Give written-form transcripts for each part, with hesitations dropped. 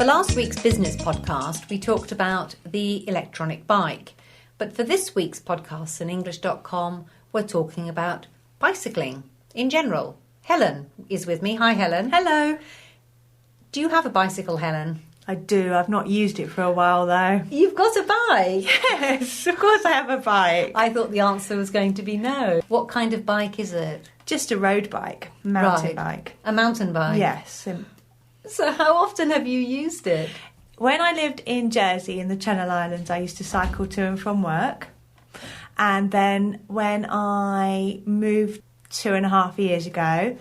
last week's business podcast, we talked about the electronic bike. But for this week's podcast on English.com, we're talking about bicycling in general. Helen is with me. Hi, Helen. Hello. Do you have a bicycle, Helen? I do. I've not used it for a while, though. You've got a bike? Yes, of course I have a bike. I thought the answer was going to be no. What kind of bike is it? Just a road bike, mountain bike. A mountain bike? Yes. So how often have you used it? When I lived in Jersey in the Channel Islands, I used to cycle to and from work. And then when I moved 2.5 years ago,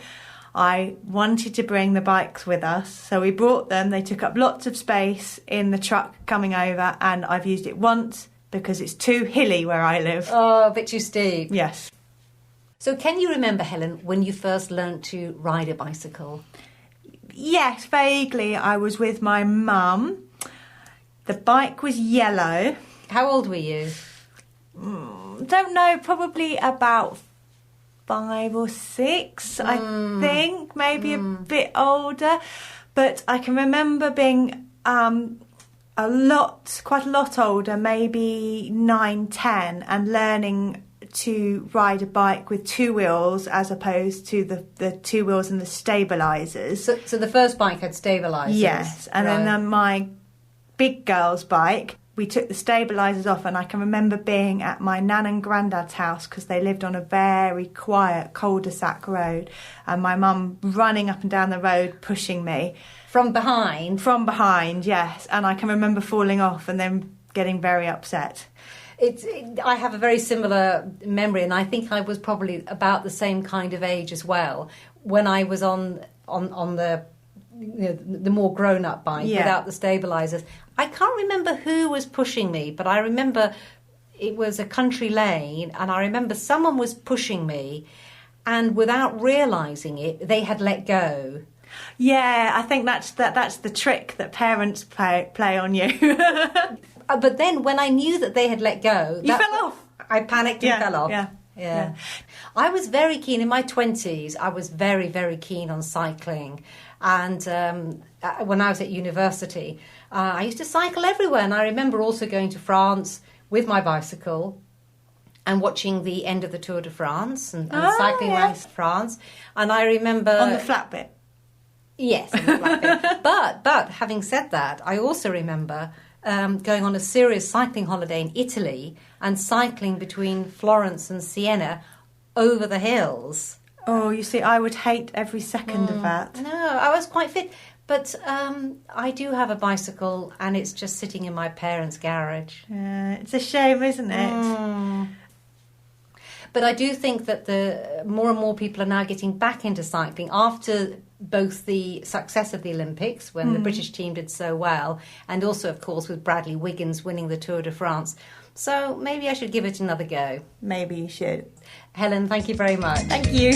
I wanted to bring the bikes with us. So we brought them. They took up lots of space in the truck coming over, and I've used it once because it's too hilly where I live. Oh, a bit too steep. Yes. So can you remember, Helen, when you first learnt to ride a bicycle? Yes, vaguely. I was with my mum. The bike was yellow. How old were you? Don't know, probably about 5 or 6, I think, maybe a bit older. But I can remember being quite a lot older, maybe 9, 10, and learning to ride a bike with 2 wheels as opposed to the 2 wheels and the stabilisers. So the first bike had stabilisers? Yes, and then my big girl's bike, we took the stabilisers off, and I can remember being at my nan and granddad's house because they lived on a very quiet cul-de-sac road, and my mum running up and down the road pushing me. From behind? From behind, yes, and I can remember falling off and then getting very upset. I have a very similar memory, and I think I was probably about the same kind of age as well when I was on the more grown-up bike without the stabilisers. I can't remember who was pushing me, but I remember it was a country lane, and I remember someone was pushing me, and without realising it, they had let go. Yeah, I think that's the trick that parents play on you. But then when I knew that they had let go... You fell off? I panicked and fell off. Yeah. I was very keen, in my 20s, I was very, very keen on cycling. And when I was at university, I used to cycle everywhere. And I remember also going to France with my bicycle and watching the end of the Tour de France and cycling around France. And I remember... On the flat bit? Yes, on the flat bit. But having said that, I also remember... going on a serious cycling holiday in Italy and cycling between Florence and Siena over the hills. Oh, you see, I would hate every second of that. No, I was quite fit. But I do have a bicycle, and it's just sitting in my parents' garage. It's a shame, isn't it? But I do think that the more and more people are now getting back into cycling after both the success of the Olympics, when the British team did so well, and also, of course, with Bradley Wiggins winning the Tour de France. So maybe I should give it another go. Maybe you should. Helen, thank you very much. Thank you.